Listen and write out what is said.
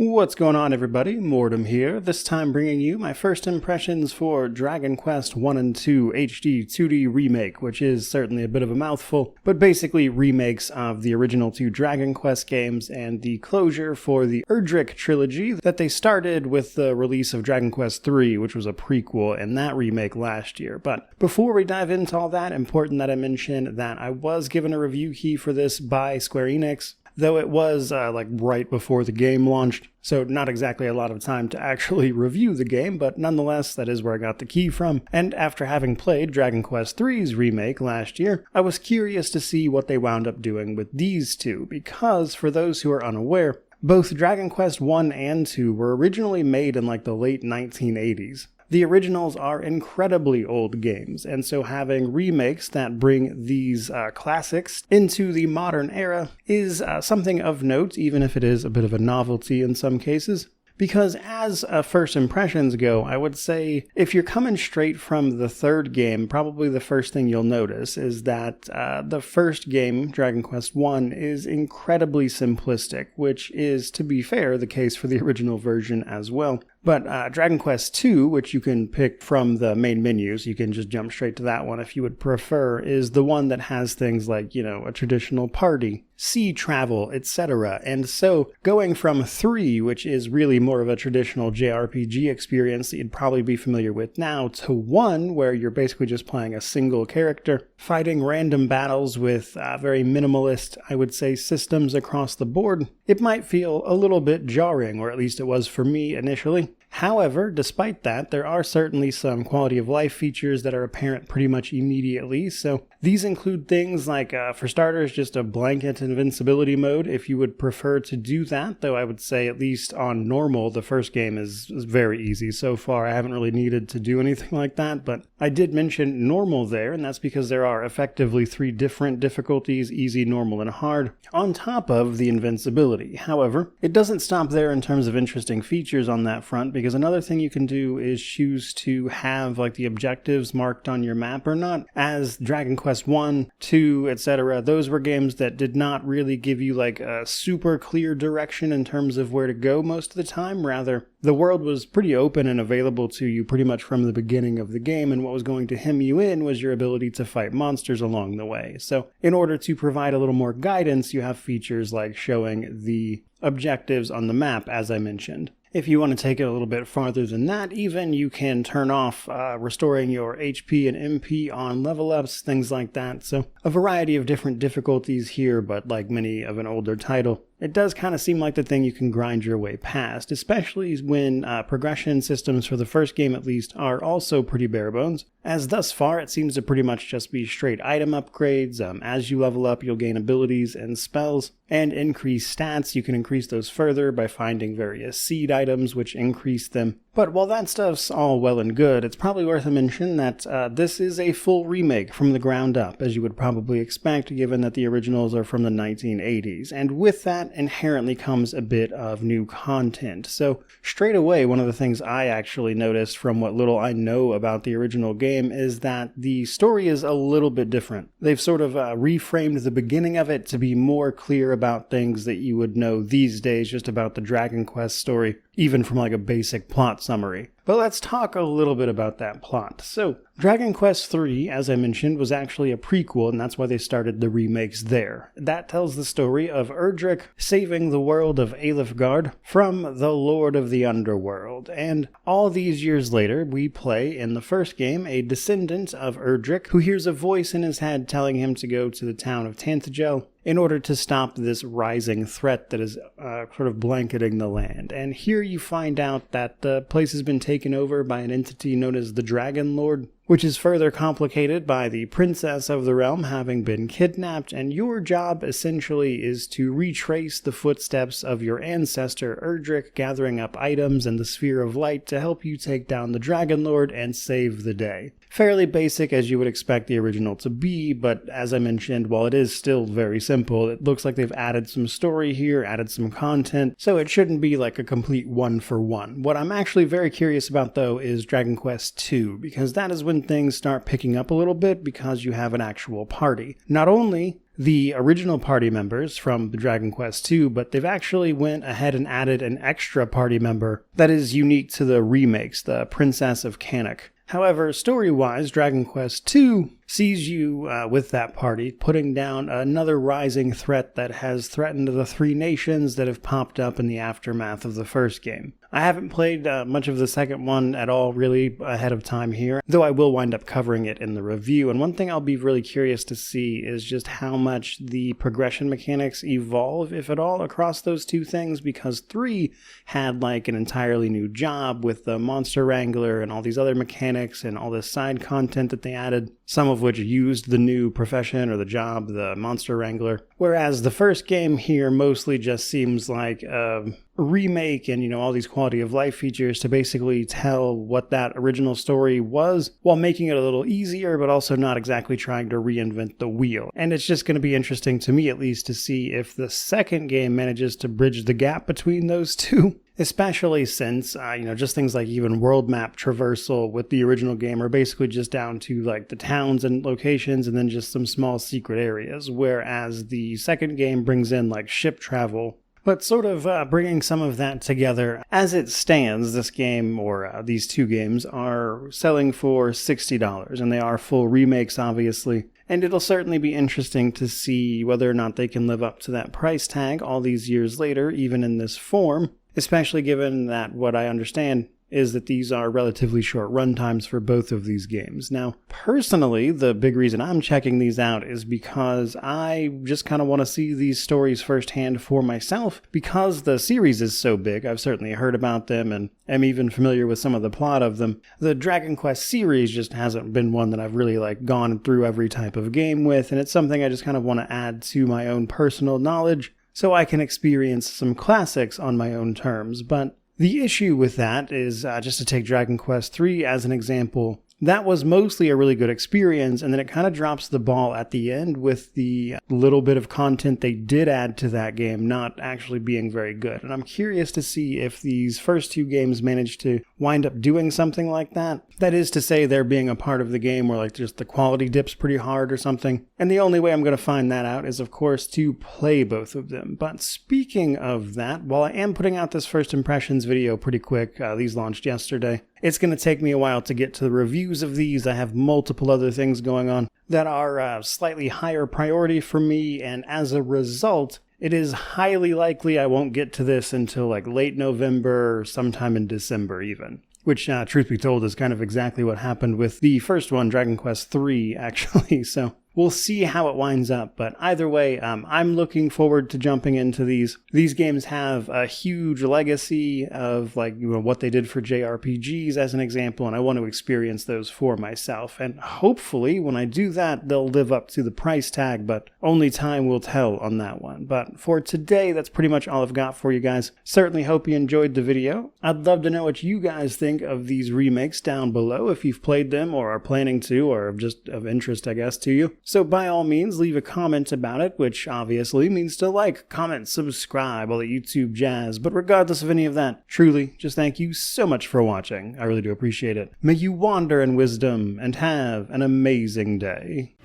What's going on, everybody? Mortem here, this time bringing you my first impressions for Dragon Quest 1 and 2 HD-2D Remake, which is certainly a bit of a mouthful, but basically remakes of the original two Dragon Quest games and the closure for the Erdrick trilogy that they started with the release of Dragon Quest 3, which was a prequel, and that remake last year. But before we dive into all that, important that I mention that I was given a review key for this by Square Enix, though it was right before the game launched, so not exactly a lot of time to actually review the game, but nonetheless, that is where I got the key from. And after having played Dragon Quest III's remake last year, I was curious to see what they wound up doing with these two, because for those who are unaware, both Dragon Quest 1 and 2 were originally made in the late 1980s. The originals are incredibly old games, and so having remakes that bring these classics into the modern era is something of note, even if it is a bit of a novelty in some cases. Because as first impressions go, I would say if you're coming straight from the third game, probably the first thing you'll notice is that the first game, Dragon Quest I, is incredibly simplistic, which is, to be fair, the case for the original version as well. But Dragon Quest II, which you can pick from the main menu, so you can just jump straight to that one if you would prefer, is the one that has things like, a traditional party, sea travel, etc. And so going from 3, which is really more of a traditional JRPG experience that you'd probably be familiar with now, to 1, where you're basically just playing a single character, fighting random battles with very minimalist, I would say, systems across the board, it might feel a little bit jarring, or at least it was for me initially. However, despite that, there are certainly some quality of life features that are apparent pretty much immediately. So these include things like, for starters, just a blanket invincibility mode if you would prefer to do that, though I would say at least on normal, the first game is very easy so far. I haven't really needed to do anything like that, but I did mention normal there, and that's because there are effectively 3 different difficulties, easy, normal, and hard, on top of the invincibility. However, it doesn't stop there in terms of interesting features on that front, because another thing you can do is choose to have the objectives marked on your map or not. As Dragon Quest 1, 2, etc., those were games that did not really give you a super clear direction in terms of where to go most of the time. Rather, the world was pretty open and available to you pretty much from the beginning of the game, and what was going to hem you in was your ability to fight monsters along the way. So in order to provide a little more guidance, you have features like showing the objectives on the map, as I mentioned. If you want to take it a little bit farther than that, even, you can turn off restoring your HP and MP on level ups, things like that. So a variety of different difficulties here, but like many of an older title, it does kind of seem like the thing you can grind your way past, especially when progression systems for the first game at least are also pretty bare bones, as thus far it seems to pretty much just be straight item upgrades. As you level up, you'll gain abilities and spells and increase stats. You can increase those further by finding various seed items which increase them. But while that stuff's all well and good, it's probably worth a mention that this is a full remake from the ground up, as you would probably expect, given that the originals are from the 1980s. And with that inherently comes a bit of new content. So straight away, one of the things I actually noticed from what little I know about the original game is that the story is a little bit different. They've sort of reframed the beginning of it to be more clear about things that you would know these days just about the Dragon Quest story, even from a basic plot summary. But let's talk a little bit about that plot. So, Dragon Quest III, as I mentioned, was actually a prequel, and that's why they started the remakes there. That tells the story of Erdrick saving the world of Alefgard from the Lord of the Underworld. And all these years later, we play, in the first game, a descendant of Erdrick who hears a voice in his head telling him to go to the town of Tantagel in order to stop this rising threat that is sort of blanketing the land. And here you find out that the place has been taken over by an entity known as the Dragon Lord, which is further complicated by the princess of the realm having been kidnapped, and your job essentially is to retrace the footsteps of your ancestor Erdrick, gathering up items and the Sphere of Light to help you take down the Dragon Lord and save the day. Fairly basic as you would expect the original to be, but as I mentioned, while it is still very simple, it looks like they've added some story here, added some content, so it shouldn't be like a complete one-for-one. What I'm actually very curious about, though, is Dragon Quest II, because that is when things start picking up a little bit because you have an actual party. Not only the original party members from the Dragon Quest II, but they've actually went ahead and added an extra party member that is unique to the remakes, the Princess of Canuck. However, story-wise, Dragon Quest II sees you with that party putting down another rising threat that has threatened the three nations that have popped up in the aftermath of the first game. I haven't played much of the second one at all really ahead of time here, though I will wind up covering it in the review. And one thing I'll be really curious to see is just how much the progression mechanics evolve, if at all, across those two things, because 3 had like an entirely new job with the monster wrangler and all these other mechanics and all this side content that they added, some of which used the new profession or the job, the monster wrangler. Whereas the first game here mostly just seems like a remake and, all these quality of life features to basically tell what that original story was while making it a little easier, but also not exactly trying to reinvent the wheel. And it's just going to be interesting to me, at least, to see if the second game manages to bridge the gap between those two. Especially since, just things like even world map traversal with the original game are basically just down to like the towns and locations and then just some small secret areas, whereas the second game brings in like ship travel. But sort of bringing some of that together, as it stands, this game, or these two games, are selling for $60, and they are full remakes, obviously. And it'll certainly be interesting to see whether or not they can live up to that price tag all these years later, even in this form. Especially given that what I understand is that these are relatively short run times for both of these games. Now, personally, the big reason I'm checking these out is because I just kind of want to see these stories firsthand for myself. Because the series is so big, I've certainly heard about them and am even familiar with some of the plot of them. The Dragon Quest series just hasn't been one that I've really gone through every type of game with, and it's something I just kind of want to add to my own personal knowledge, so I can experience some classics on my own terms. But the issue with that is, just to take Dragon Quest III as an example, that was mostly a really good experience, and then it kind of drops the ball at the end with the little bit of content they did add to that game not actually being very good. And I'm curious to see if these first two games manage to wind up doing something like that. That is to say, there being a part of the game where just the quality dips pretty hard or something. And the only way I'm going to find that out is, of course, to play both of them. But speaking of that, while I am putting out this first impressions video pretty quick, these launched yesterday, it's going to take me a while to get to the reviews of these. I have multiple other things going on that are slightly higher priority for me, and as a result, it is highly likely I won't get to this until late November or sometime in December even. Which, truth be told, is kind of exactly what happened with the first one, Dragon Quest III, actually, so we'll see how it winds up, but either way, I'm looking forward to jumping into these. These games have a huge legacy of what they did for JRPGs as an example, and I want to experience those for myself. And hopefully, when I do that, they'll live up to the price tag, but only time will tell on that one. But for today, that's pretty much all I've got for you guys. Certainly hope you enjoyed the video. I'd love to know what you guys think of these remakes down below, if you've played them or are planning to, or just of interest, I guess, to you. So by all means, leave a comment about it, which obviously means to like, comment, subscribe, all the YouTube jazz. But regardless of any of that, truly, just thank you so much for watching. I really do appreciate it. May you wander in wisdom and have an amazing day.